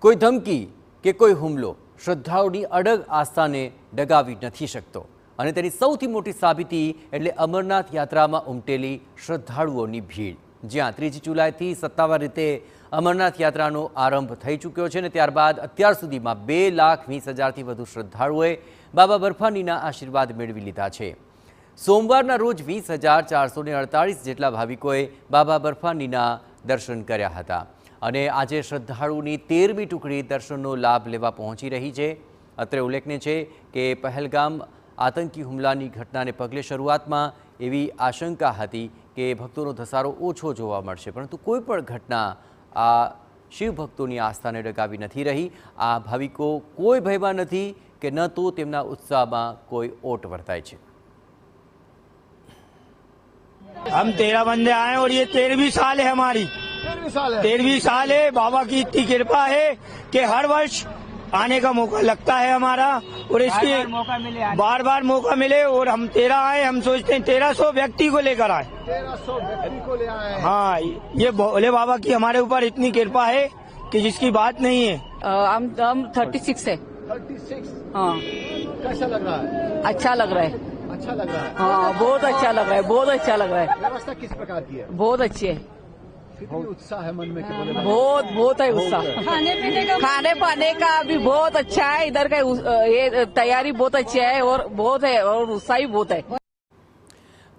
કોઈ ધમકી કે કોઈ હુમલો શ્રદ્ધાળુની અડગ આસ્થાને ડગાવી નથી શકતો અને તેની સૌથી મોટી સાબિતી એટલે અમરનાથ યાત્રામાં ઉમટેલી શ્રદ્ધાળુઓની ભીડ, જ્યાં 3 જુલાઈથી સત્તાવાર રીતે અમરનાથ યાત્રાનો આરંભ થઈ ચૂક્યો છે અને ત્યારબાદ અત્યાર સુધીમાં 2,20,000થી વધુ શ્રદ્ધાળુઓએ બાબા બર્ફાનીના આશીર્વાદ મેળવી લીધા છે। સોમવારના રોજ 20,448 જેટલા ભાવિકોએ બાબા બર્ફાનીના દર્શન કર્યા હતા અને આજે શ્રદ્ધાળુની 13મી ટુકડી દર્શનનો લાભ લેવા પહોંચી રહી છે। અત્રે ઉલ્લેખનીય છે કે પહેલગામ આતંકી હુમલાની ઘટનાને પગલે શરૂઆતમાં એવી આશંકા હતી કે ભક્તોનો ધસારો ઓછો જોવા મળશે, પરંતુ કોઈ પણ ઘટના આ શિવ ભક્તોની આસ્થાને ડગાવી નથી રહી। આ ભાવિકો કોઈ ભયમાં નથી કે ન તો તેમના ઉત્સાહમાં કોઈ ઓટ વર્તાય છે। हम 13 बंदे आए और ये 13वीं साल है हमारी। 13वीं साल है। बाबा की इतनी कृपा है कि हर वर्ष आने का मौका लगता है हमारा और इसकी बार बार मौका मिले और हम 13 आए। हम सोचते हैं 1300 व्यक्ति को लेकर आए। 1300 व्यक्ति को ले आए। हाँ, ये भोले बाबा की हमारे ऊपर इतनी कृपा है कि जिसकी बात नहीं है। हम 36 है। 36। हाँ, कैसा लग रहा है? अच्छा लग रहा है। अच्छा लग रहा है। हाँ, बहुत अच्छा लग रहा है, बहुत अच्छा लग रहा है। व्यवस्था किस प्रकार की है? बहुत अच्छी है। कितनी उत्साह है मन में कि बोले बहुत है उत्साह। खाने पाने का भी बहुत अच्छा है। इधर का ये तैयारी बहुत अच्छी है और बहुत है और उत्साह भी बहुत है।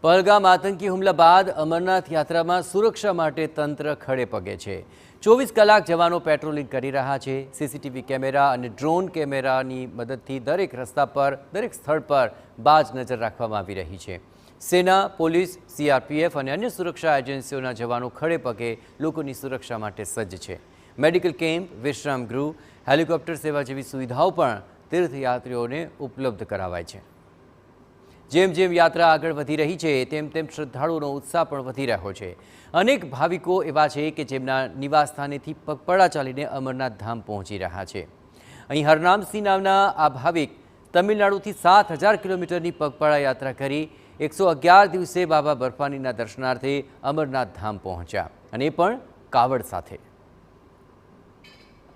પહેલગામ આતંકી હુમલા બાદ અમરનાથ યાત્રામાં સુરક્ષા માટે તંત્ર ખડે પગે છે। 24 કલાક જવાનો પેટ્રોલિંગ કરી રહ્યા છે। સીસીટીવી કેમેરા અને ડ્રોન કેમેરાની મદદથી દરેક રસ્તા પર, દરેક સ્થળ પર બાજ નજર રાખવામાં આવી રહી છે। સેના, પોલીસ, સીઆરપીએફ અને અન્ય સુરક્ષા એજન્સીઓના જવાનો ખડે પગે લોકોની સુરક્ષા માટે સજ્જ છે। મેડિકલ કેમ્પ, વિશ્રામ ગૃહ, હેલિકોપ્ટર સેવા જેવી સુવિધાઓ પણ તીર્થયાત્રીઓને ઉપલબ્ધ કરાવાય છે। જેમ જેમ યાત્રા આગળ વધી રહી છે તેમ તેમ શ્રદ્ધાળુઓનો ઉત્સાહ પણ વધી રહ્યો છે। અનેક ભાવિકો એવા છે કે જેમના નિવાસ સ્થાનેથી પગપાળા ચાલીને અમરનાથ ધામ પહોંચી રહ્યા છે। અહીં હરનામસિંહ નામના આ ભાવિક તમિલનાડુથી 7,000 કિલોમીટરની પગપાળા યાત્રા કરી 111 દિવસે બાબા બર્ફાનીના દર્શનાર્થે અમરનાથ ધામ પહોંચ્યા અને એ પણ કાવડ સાથે।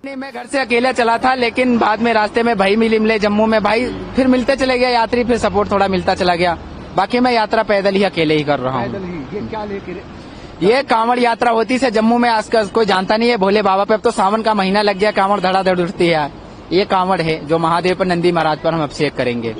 मैं घर से अकेला चला था, लेकिन बाद में रास्ते में भाई मिले जम्मू में, भाई फिर मिलते चले गए यात्री, फिर सपोर्ट थोड़ा मिलता चला गया। बाकी मैं यात्रा पैदल ही अकेले ही कर रहा हूँ। ये क्या लेके? ये कांवड़ यात्रा होती है जम्मू में, आजकल कोई जानता नहीं है भोले बाबा पे। अब तो सावन का महीना लग गया, कांवड़ धड़ाधड़ उठती है। ये कांवड़ है जो महादेव पर, नंदी महाराज पर हम अभिषेक करेंगे।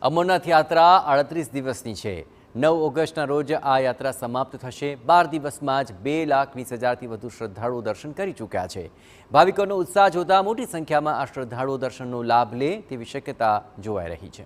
અમરનાથ યાત્રા 38 દિવસની છે। 9 ઓગસ્ટના રોજ આ યાત્રા સમાપ્ત થશે। 12 દિવસમાં જ 2,20,000થી વધુ શ્રદ્ધાળુઓ દર્શન કરી ચૂક્યા છે। ભાવિકોનો ઉત્સાહ જોતા મોટી સંખ્યામાં આ શ્રદ્ધાળુઓ દર્શનનો લાભ લે તેવી શક્યતા જોવાઈ રહી છે।